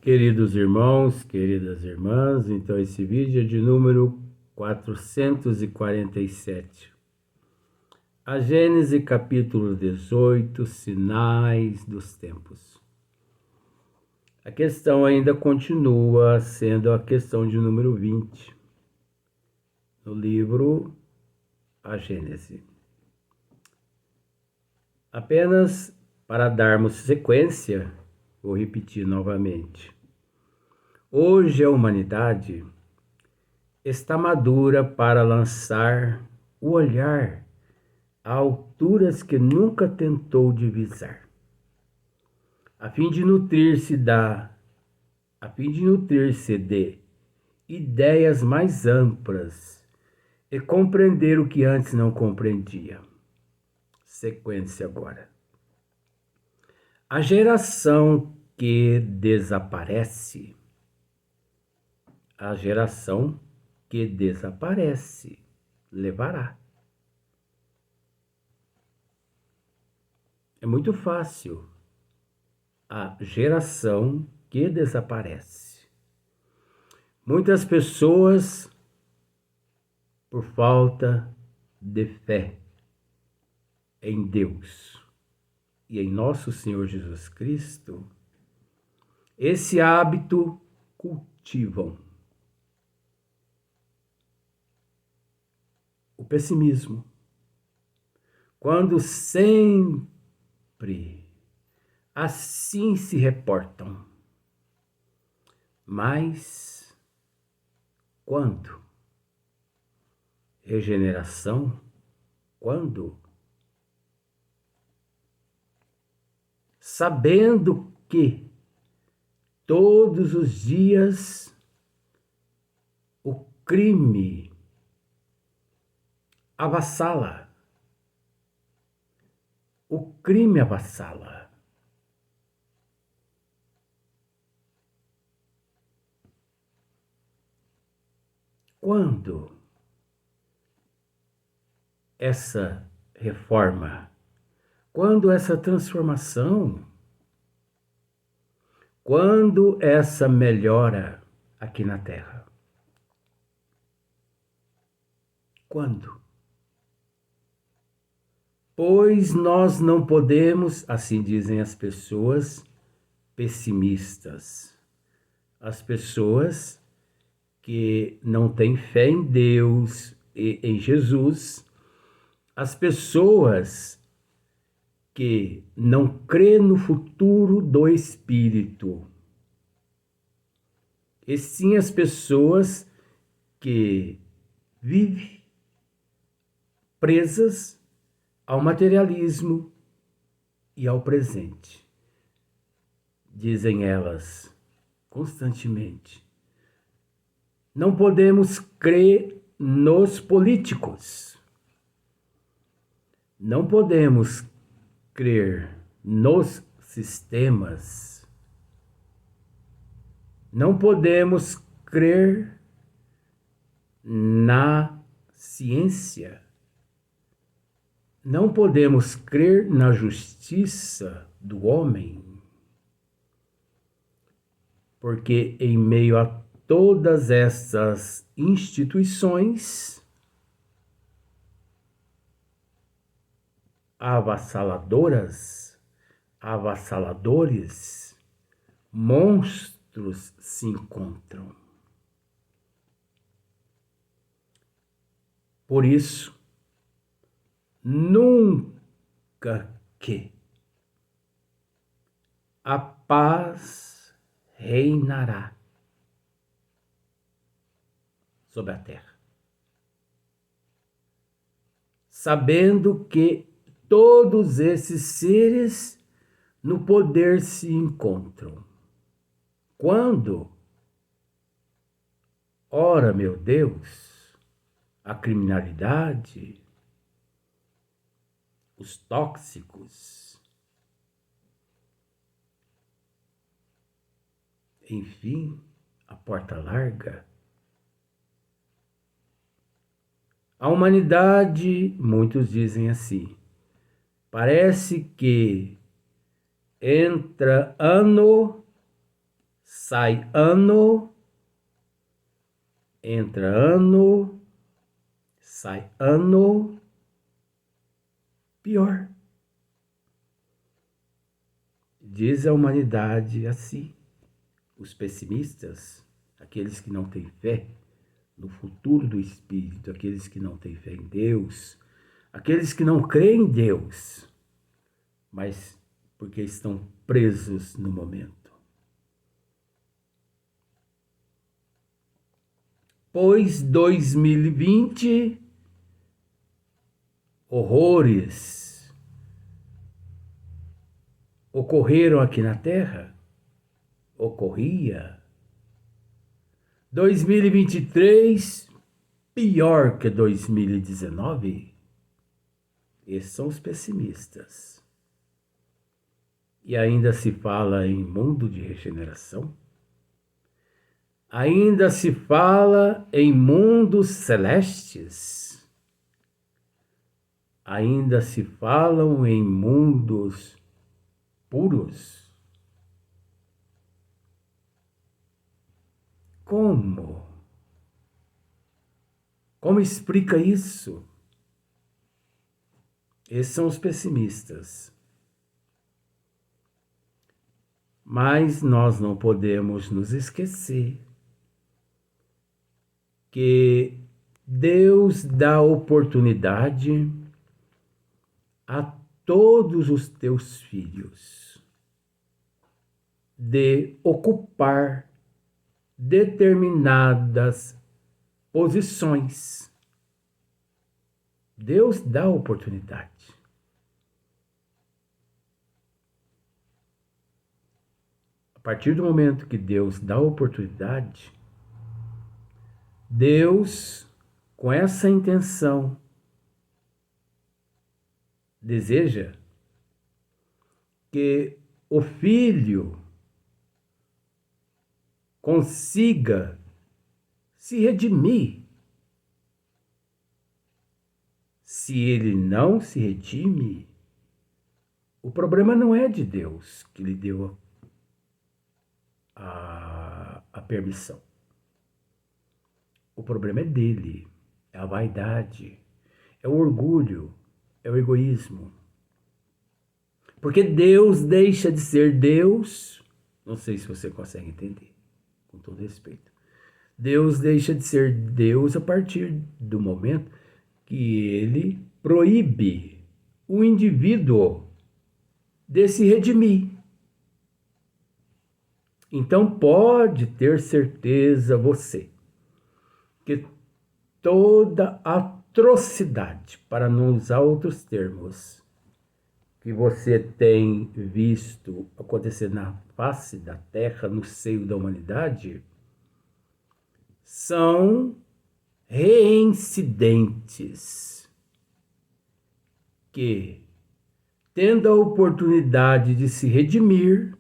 Queridos irmãos, queridas irmãs, então esse vídeo é de número 447. A Gênese capítulo 18, Sinais dos Tempos. A questão ainda continua sendo a questão de número 20, no livro A Gênese. Apenas para darmos sequência, vou repetir novamente. Hoje a humanidade está madura para lançar o olhar a alturas que nunca tentou divisar, a fim de nutrir-se de ideias mais amplas e compreender o que antes não compreendia. Sequência agora. A geração que desaparece, levará. É muito fácil. A geração que desaparece. Muitas pessoas, por falta de fé em Deus e em nosso Senhor Jesus Cristo, esse hábito cultivam. O pessimismo, quando sempre assim se reportam. Mas quando? Regeneração? Quando? Sabendo que todos os dias o crime avassala. O crime avassala. Quando essa reforma, quando essa transformação, quando essa melhora aqui na Terra? Quando? Pois nós não podemos, assim dizem as pessoas pessimistas, as pessoas que não têm fé em Deus e em Jesus, as pessoas que não crê no futuro do Espírito, e sim as pessoas que vivem presas ao materialismo e ao presente. Dizem elas constantemente: não podemos crer nos políticos, não podemos crer nos sistemas, não podemos crer na ciência, não podemos crer na justiça do homem, porque em meio a todas essas instituições avassaladoras, avassaladores, monstros se encontram. Por isso, nunca que a paz reinará sobre a terra, sabendo que todos esses seres no poder se encontram. Quando? Ora, meu Deus, a criminalidade, os tóxicos, enfim, a porta larga. A humanidade, muitos dizem assim, parece que entra ano, Sai ano, entra ano, sai ano, pior. Diz a humanidade assim. Os pessimistas, aqueles que não têm fé no futuro do Espírito, aqueles que não têm fé em Deus, aqueles que não creem em Deus, mas porque estão presos no momento. Pois 2020, horrores ocorreram aqui na Terra, ocorria. 2023, pior que 2019. Esses são os pessimistas. E ainda se fala em mundo de regeneração. Ainda se fala em mundos celestes. Ainda se falam em mundos puros. Como? Como explica isso? Esses são os pessimistas. Mas nós não podemos nos esquecer que Deus dá oportunidade a todos os teus filhos de ocupar determinadas posições. Deus dá oportunidade. A partir do momento que Deus dá oportunidade, Deus, com essa intenção, deseja que o filho consiga se redimir. Se ele não se redime, o problema não é de Deus que lhe deu a permissão. O problema é dele, é a vaidade, é o orgulho, é o egoísmo. Porque Deus deixa de ser Deus, não sei se você consegue entender, com todo respeito. Deus deixa de ser Deus a partir do momento que ele proíbe o indivíduo de se redimir. Então pode ter certeza você que toda atrocidade, para não usar outros termos, que você tem visto acontecer na face da Terra, no seio da humanidade, são reincidentes que, tendo a oportunidade de se redimir,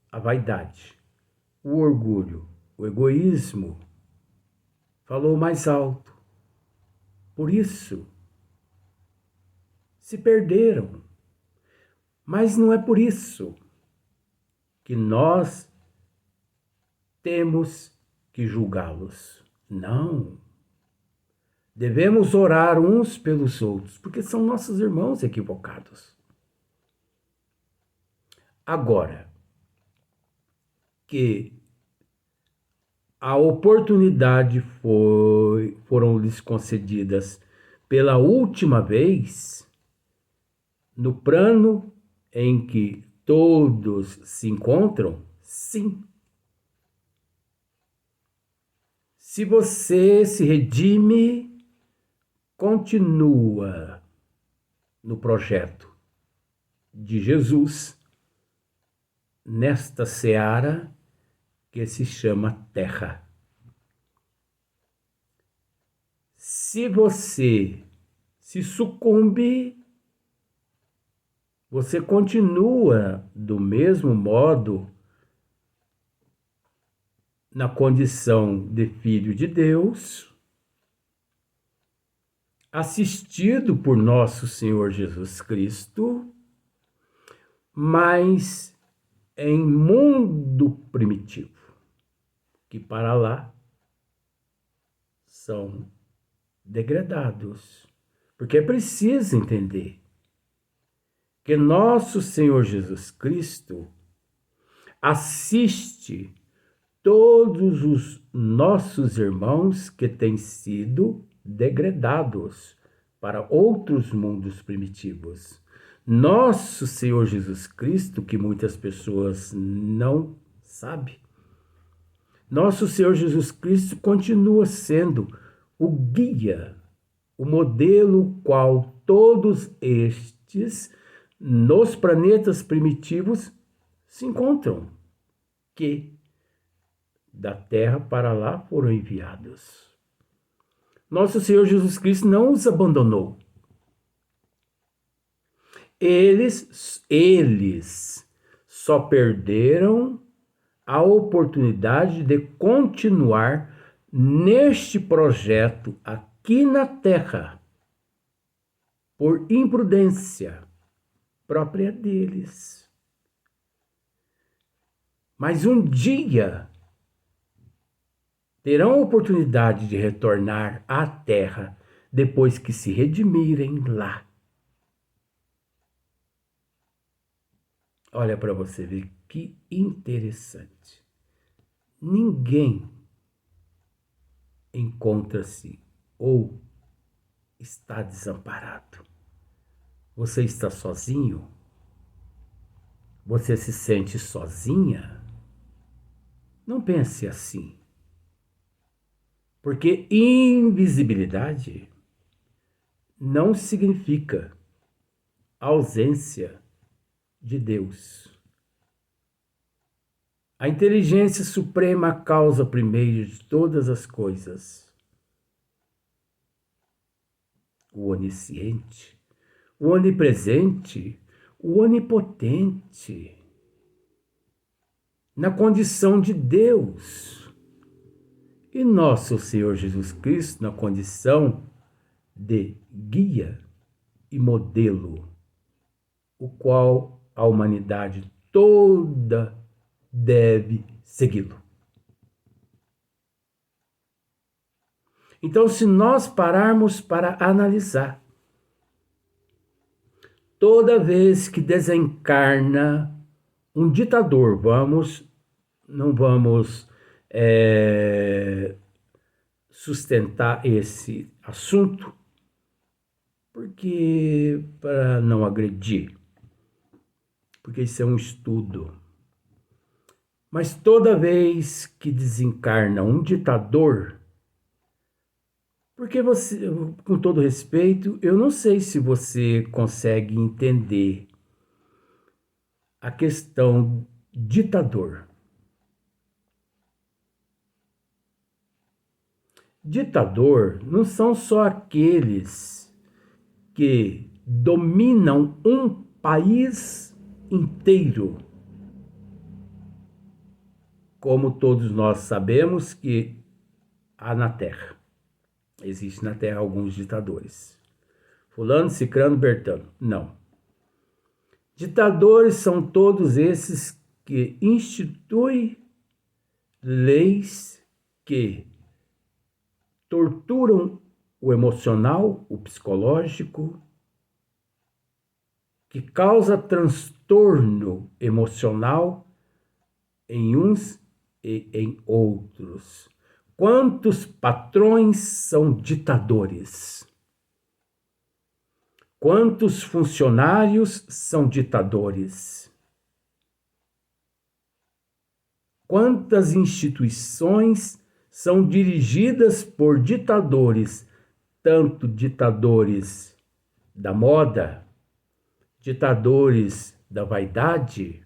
a vaidade, o orgulho, o egoísmo, falou mais alto. Por isso, se perderam. Mas não é por isso que nós temos que julgá-los. Não. Devemos orar uns pelos outros, porque são nossos irmãos equivocados. Agora, que a oportunidade foram lhes concedidas pela última vez, no plano em que todos se encontram, sim. Se você se redime, continua no projeto de Jesus, nesta seara que se chama Terra. Se você se sucumbe, você continua do mesmo modo na condição de filho de Deus, assistido por nosso Senhor Jesus Cristo, mas em mundo primitivo, que para lá são degradados. Porque é preciso entender que nosso Senhor Jesus Cristo assiste todos os nossos irmãos que têm sido degradados para outros mundos primitivos. Nosso Senhor Jesus Cristo, que muitas pessoas não sabem, nosso Senhor Jesus Cristo continua sendo o guia, o modelo qual todos estes nos planetas primitivos se encontram, que da Terra para lá foram enviados. Nosso Senhor Jesus Cristo não os abandonou. Eles só perderam a oportunidade de continuar neste projeto aqui na Terra, por imprudência própria deles. Mas um dia terão a oportunidade de retornar à Terra depois que se redimirem lá. Olha para você ver que interessante. Ninguém encontra-se ou está desamparado. Você está sozinho? Você se sente sozinha? Não pense assim. Porque invisibilidade não significa ausência de Deus. A inteligência suprema, a causa primeira de todas as coisas. O onisciente, o onipresente, o onipotente, na condição de Deus. E nosso Senhor Jesus Cristo na condição de guia e modelo, o qual a humanidade toda deve segui-lo. Então, se nós pararmos para analisar, toda vez que desencarna um ditador, não vamos sustentar esse assunto, porque para não agredir, porque isso é um estudo. Mas toda vez que desencarna um ditador, porque você, com todo respeito, eu não sei se você consegue entender a questão ditador. Ditador não são só aqueles que dominam um país inteiro. Como todos nós sabemos que há na Terra. Existe na Terra alguns ditadores. Fulano, Cicrano, Bertano. Não. Ditadores são todos esses que instituem leis que torturam o emocional, o psicológico, que causa transtorno emocional em uns e em outros. Quantos patrões são ditadores? Quantos funcionários são ditadores? Quantas instituições são dirigidas por ditadores, tanto ditadores da moda, ditadores da vaidade,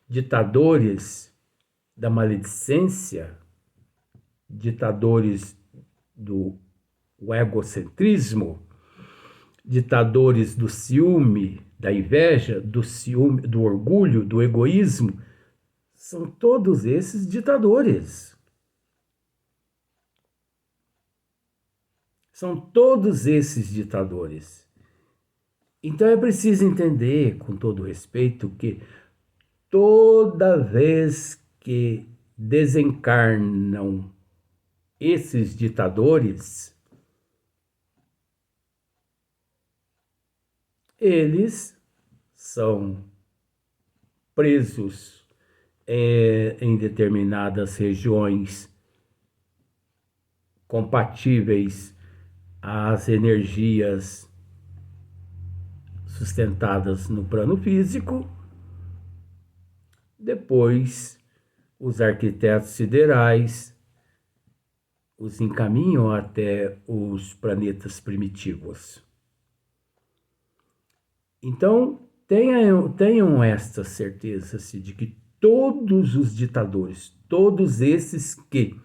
ditadores da maledicência, ditadores do egocentrismo, ditadores do ciúme, da inveja, do ciúme, do orgulho, do egoísmo, são todos esses ditadores. São todos esses ditadores. Então é preciso entender, com todo respeito, que toda vez que desencarnam esses ditadores, eles são presos em determinadas regiões compatíveis às energias sustentadas no plano físico. Depois, os arquitetos siderais os encaminham até os planetas primitivos. Então, tenham esta certeza de que todos os ditadores, todos esses que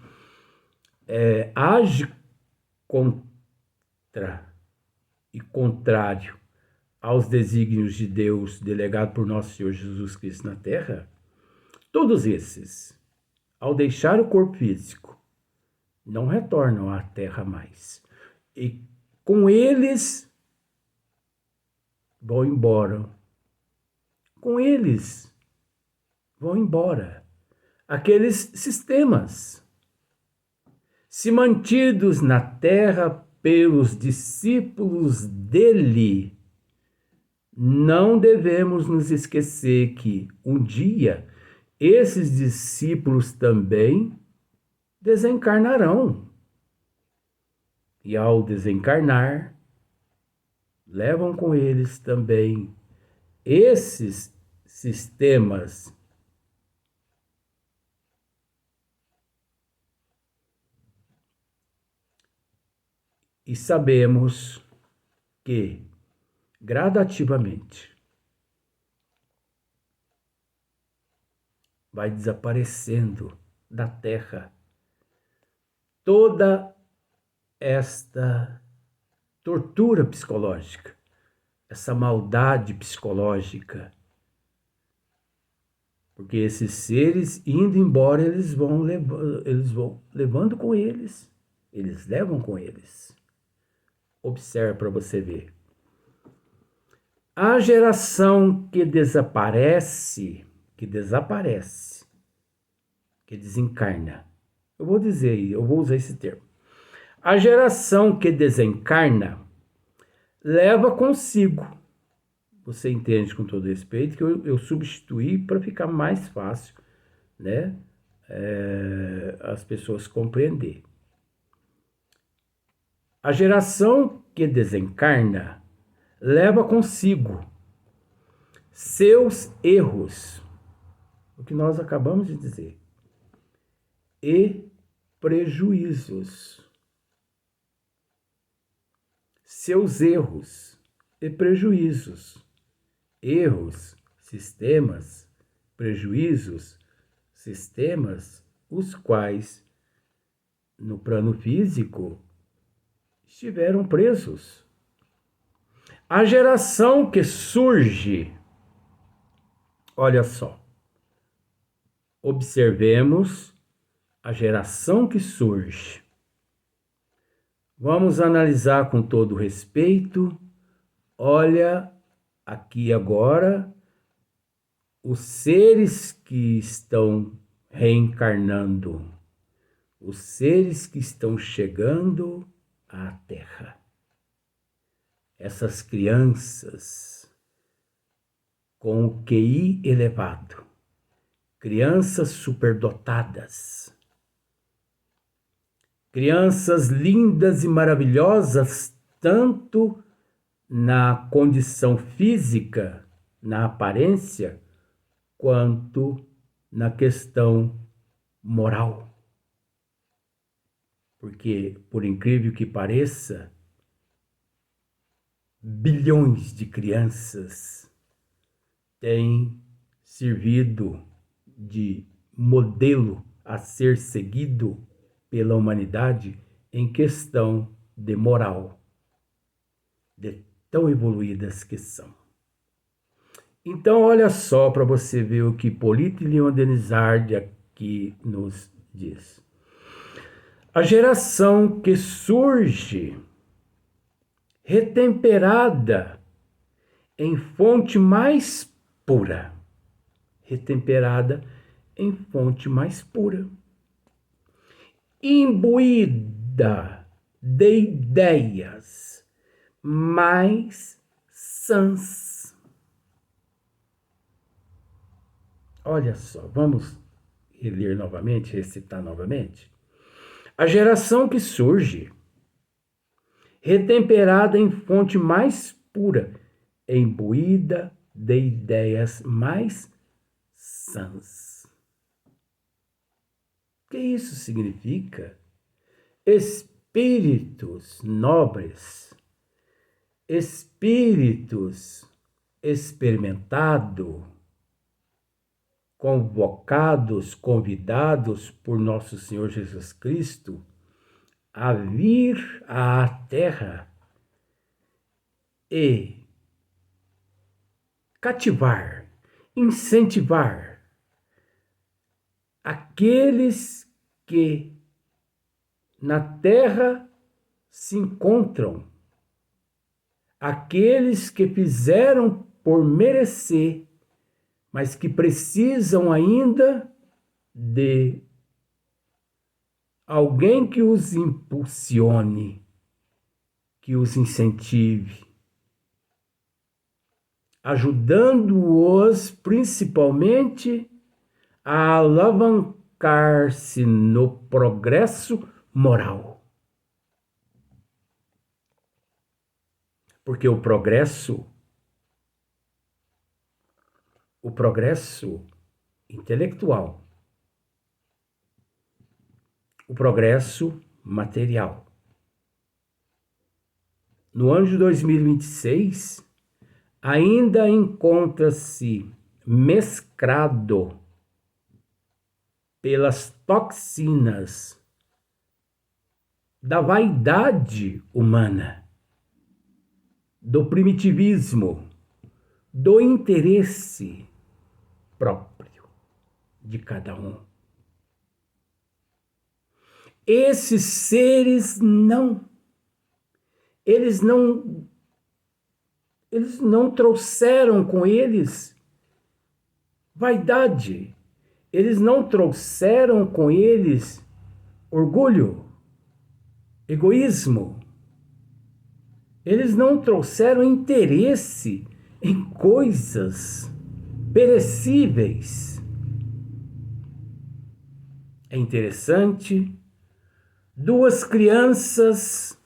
agem contra e contrário aos desígnios de Deus delegado por nosso Senhor Jesus Cristo na Terra, todos esses, ao deixar o corpo físico, não retornam à Terra mais. E com eles vão embora. Com eles vão embora aqueles sistemas. Se mantidos na Terra pelos discípulos dele, não devemos nos esquecer que um dia esses discípulos também desencarnarão. E ao desencarnar, levam com eles também esses sistemas e sabemos que gradativamente vai desaparecendo da Terra toda esta tortura psicológica, essa maldade psicológica, porque esses seres, indo embora, eles vão levando com eles, eles levam com eles. Observe para você ver. A geração que desaparece, que desencarna. Eu vou usar esse termo. A geração que desencarna leva consigo. Você entende com todo respeito que eu substituí para ficar mais fácil, né? As pessoas compreender. A geração que desencarna leva consigo seus erros, o que nós acabamos de dizer, e prejuízos. Seus erros e prejuízos. Erros, sistemas, prejuízos, sistemas, os quais, no plano físico, estiveram presos. A geração que surge, olha só, observemos a geração que surge. Vamos analisar com todo respeito. Olha aqui agora os seres que estão reencarnando, os seres que estão chegando à Terra. Essas crianças com o QI elevado, crianças superdotadas, crianças lindas e maravilhosas, tanto na condição física, na aparência, quanto na questão moral. Porque, por incrível que pareça, bilhões de crianças têm servido de modelo a ser seguido pela humanidade em questão de moral, de tão evoluídas que são. Então, olha só para você ver o que Hipólito Leon Denisard aqui nos diz. A geração que surge retemperada em fonte mais pura, retemperada em fonte mais pura, imbuída de ideias mais sãs. Olha só, vamos reler novamente, recitar novamente. A geração que surge, retemperada em fonte mais pura, imbuída de ideias mais sãs. O que isso significa? Espíritos nobres, espíritos experimentados, convocados, convidados por nosso Senhor Jesus Cristo a vir à Terra e cativar, incentivar aqueles que na Terra se encontram, aqueles que fizeram por merecer, mas que precisam ainda de alguém que os impulsione, que os incentive, ajudando-os principalmente a alavancar-se no progresso moral. Porque o progresso intelectual, o progresso material. No ano de 2026, ainda encontra-se mesclado pelas toxinas da vaidade humana, do primitivismo, do interesse próprio de cada um. Esses seres eles não trouxeram com eles vaidade, eles não trouxeram com eles orgulho, egoísmo, eles não trouxeram interesse em coisas perecíveis. É interessante, duas crianças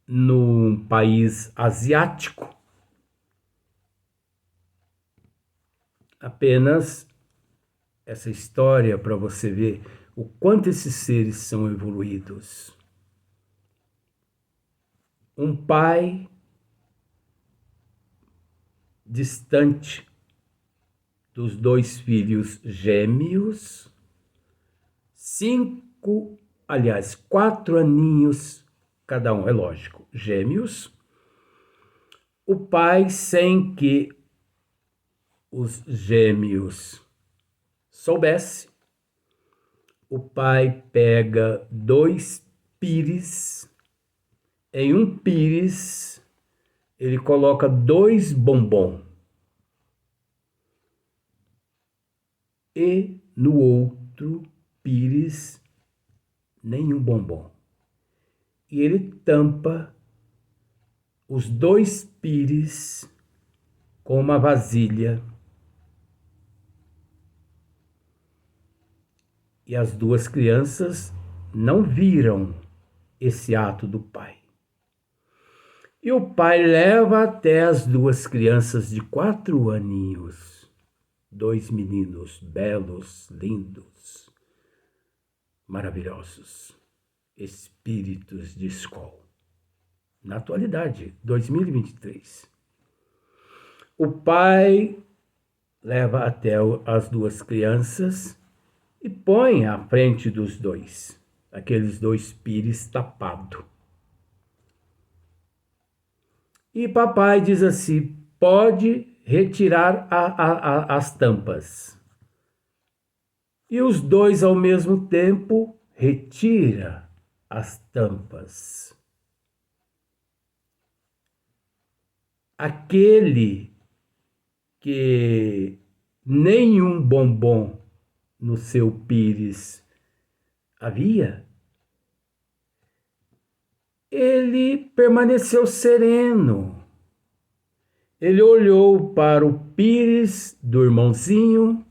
num país asiático, apenas essa história para você ver o quanto esses seres são evoluídos. Um pai distante dos dois filhos gêmeos, 4 aninhos cada um, é lógico, gêmeos. O pai, sem que os gêmeos soubesse, o pai pega 2 pires, em um pires ele coloca 2 bombom e no outro pires nenhum bombom. E ele tampa os 2 pires com uma vasilha. E as 2 crianças não viram esse ato do pai. E o pai leva até as 2 crianças de 4 aninhos, 2 meninos belos, lindos, maravilhosos, espíritos de escola. Na atualidade, 2023. O pai leva até as 2 crianças e põe à frente dos 2, aqueles 2 pires tapados. E papai diz assim: pode retirar as tampas. E os 2 ao mesmo tempo retira as tampas. Aquele que nenhum bombom no seu pires havia, ele permaneceu sereno. Ele olhou para o pires do irmãozinho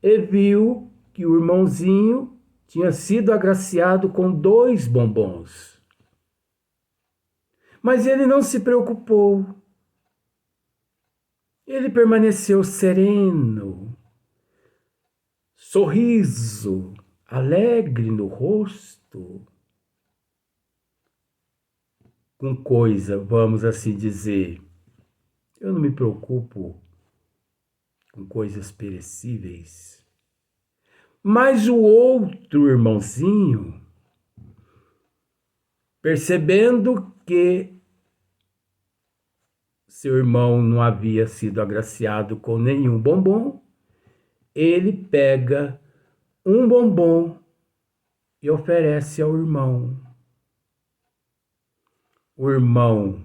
e viu que o irmãozinho tinha sido agraciado com 2 bombons. Mas ele não se preocupou. Ele permaneceu sereno, sorriso alegre no rosto, com coisa, vamos assim dizer. Eu não me preocupo com coisas perecíveis. Mas o outro irmãozinho, percebendo que seu irmão não havia sido agraciado com nenhum bombom, ele pega um bombom e oferece ao irmão. O irmão,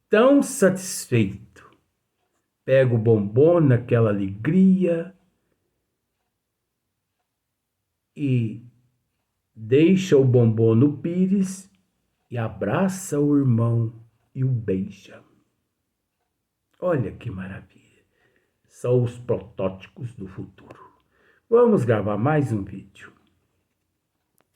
tão satisfeito, pega o bombom naquela alegria e deixa o bombom no pires e abraça o irmão e o beija. Olha que maravilha. São os protótipos do futuro. Vamos gravar mais um vídeo.